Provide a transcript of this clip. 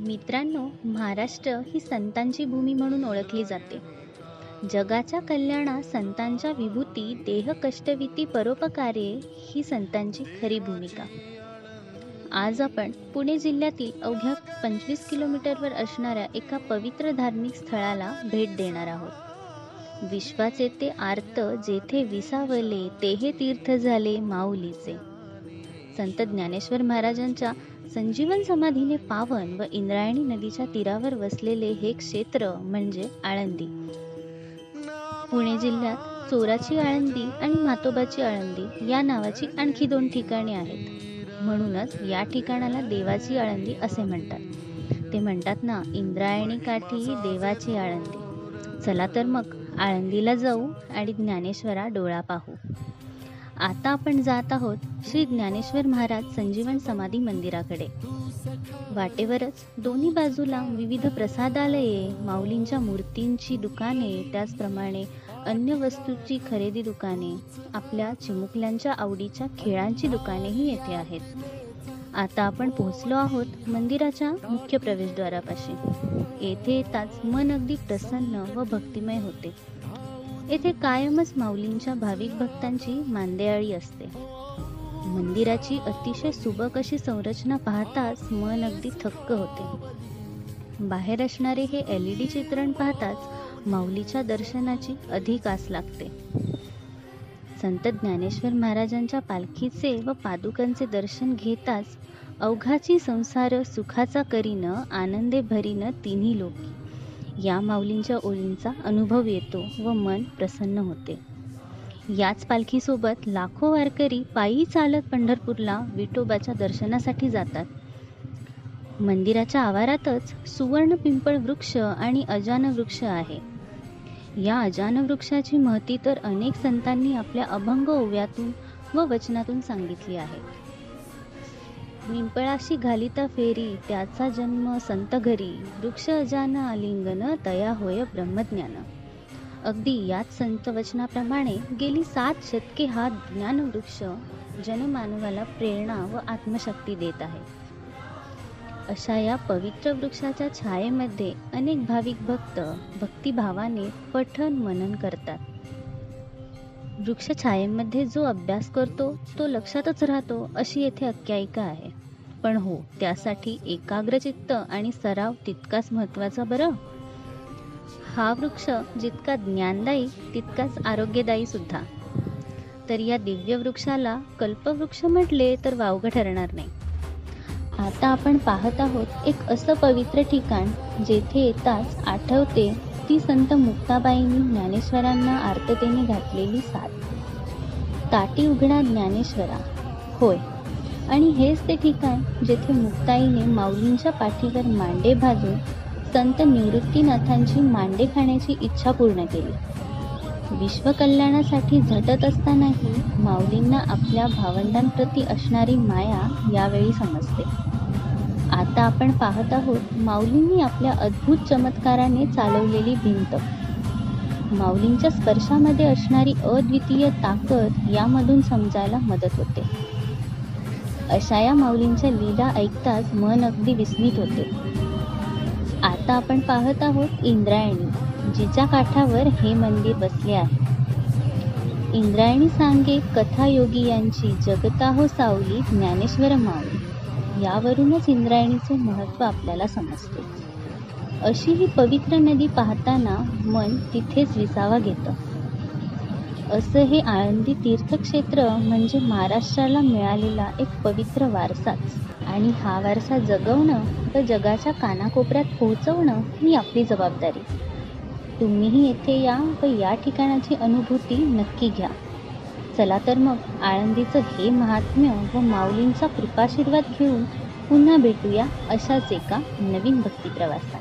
मित्रांनो, महाराष्ट्र ही संतांची भूमी म्हणून ओळखली जाते. जगाच्या कल्याणात संतांच्या विभूती, देह कष्टविती परोपकारे ही संतांची खरी भूमिका. आज आपण पुणे जिल्ह्यातील अवघ्या 25 किलोमीटरवर असणाऱ्या एका पवित्र धार्मिक स्थळाला भेट देणार आहोत. विश्वाचे ते आर्त जेथे विसावले, तेहे तीर्थ झाले माऊलीचे. संत ज्ञानेश्वर महाराजांच्या संजीवन समाधीने पावन व इंद्रायणी नदीच्या तीरावर वसलेले हे क्षेत्र म्हणजे आळंदी. पुणे जिल्ह्यात चोराची आळंदी आणि म्हातोबाची आळंदी या नावाची आणखी 2 ठिकाणे आहेत. म्हणूनच या ठिकाणाला देवाची आळंदी असे म्हणतात. ते म्हणतात ना, इंद्रायणी काठी देवाची आळंदी. चला तर मग आळंदीला जाऊ आणि ज्ञानेश्वरा डोळा पाहू. आता आपण जात आहोत श्री ज्ञानेश्वर महाराज संजीवन समाधी मंदिराकडे. वाटेवरच दोन्ही बाजूला विविध प्रसादालये, माऊलींच्या मूर्तींची दुकाने, त्याचप्रमाणे अन्य वस्तूंची खरेदी दुकाने, आपल्या चिमुकल्यांच्या आवडीच्या खेळांची दुकानेही येथे आहेत. आता आपण पोहोचलो आहोत मंदिराच्या मुख्य प्रवेशद्वारापाशी. येथे येताच मन अगदी प्रसन्न व भक्तिमय होते. येथे कायमच माऊलींच्या भाविक भक्तांची मांदेआळी असते. मंदिराची अतिशय सुबक अशी संरचना पाहताच मन अगदी थक्क होते. बाहेर असणारे हे LED चित्रण पाहताच माऊलीच्या दर्शनाची अधिक आस लागते. संत ज्ञानेश्वर महाराजांच्या पालखीचे व पादुकांचे दर्शन घेताच अवघाची संसार सुखाचा करीन, आनंदे भरीन तिन्ही लोकी या माऊलींच्या ओळींचा अनुभव येतो व मन प्रसन्न होते. याच पालखीसोबत लाखो वारकरी पायी चालत पंढरपूरला विठोबाच्या दर्शनासाठी जातात. मंदिराच्या आवारातच सुवर्ण पिंपळ वृक्ष आणि अजान वृक्ष आहे. या अजान वृक्षाची महती तर अनेक संतांनी आपल्या अभंग ओव्यातून व वचनातून सांगितली आहे. पिंपळाशी घालिता फेरी, त्याचा जन्म संत घरी, वृक्ष अजान आलिंगन, तया होय ब्रह्मज्ञान. अगदी याच संत वचनाप्रमाणे गेली 7 शतके हा ज्ञानवृक्ष जनमानवाला प्रेरणा व आत्मशक्ती देत आहे. अशा या पवित्र वृक्षाच्या छायेमध्ये अनेक भाविक भक्त भक्तिभावाने पठन मनन करतात. वृक्ष छायेमध्ये जो अभ्यास करतो तो लक्षातच राहतो अशी येथे आख्यायिका आहे. पण हो, त्यासाठी एकाग्रचित्त आणि सराव तितकाच महत्त्वाचा बरं. हा वृक्ष जितका ज्ञानदायी तितकाच आरोग्यदायी सुद्धा. तर या दिव्य वृक्षाला कल्पवृक्ष म्हटले तर वावगं ठरणार नाही. आता आपण पाहत आहोत एक असं पवित्र ठिकाण जेथे येताच आठवते ती संत मुक्ताबाईंनी ज्ञानेश्वरांना आर्ततेने घातलेली साथ. ताटी उघडा ज्ञानेश्वरा. होय, आणि हेच ते ठिकाण जेथे मुक्ताईने माऊलींच्या पाठीवर मांडे भाजून संत निवृत्तीनाथांची मांडे खाण्याची इच्छा पूर्ण केली. विश्वकल्याणासाठी झटत असतानाही माऊलींना आपल्या भावंडांप्रती असणारी माया यावेळी समजते. आता आपण पाहत आहोत माऊलींनी आपल्या अद्भुत चमत्काराने चालवलेली भिंत. माऊलींच्या स्पर्शामध्ये असणारी अद्वितीय ताकद यामधून समजायला मदत होते. अशा या माऊलींच्या लीला ऐकताच मन अगदी विस्मित होते. आता आपण पाहत आहोत इंद्रायणी, जिच्या काठावर हे मंदिर बसले आहे. इंद्रायणी सांगे कथायोगी यांची, जगताहो सावली ज्ञानेश्वर माऊली. यावरूनच इंद्रायणीचे महत्त्व आपल्याला समजते. अशी ही पवित्र नदी पाहताना मन तिथेच विसावा घेतं. असं हे आळंदी तीर्थक्षेत्र म्हणजे महाराष्ट्राला मिळालेला एक पवित्र वारसाच. आणि हा वारसा जगवणं व जगाच्या कानाकोपऱ्यात पोहोचवणं ही आपली जबाबदारी. तुम्हीही येथे या व या ठिकाणाची अनुभूती नक्की घ्या. चला तर मग आळंदीचं हे महात्म्य व माऊलींचा कृपाशीर्वाद घेऊन पुन्हा भेटूया अशाच एका नवीन भक्ती प्रवासात.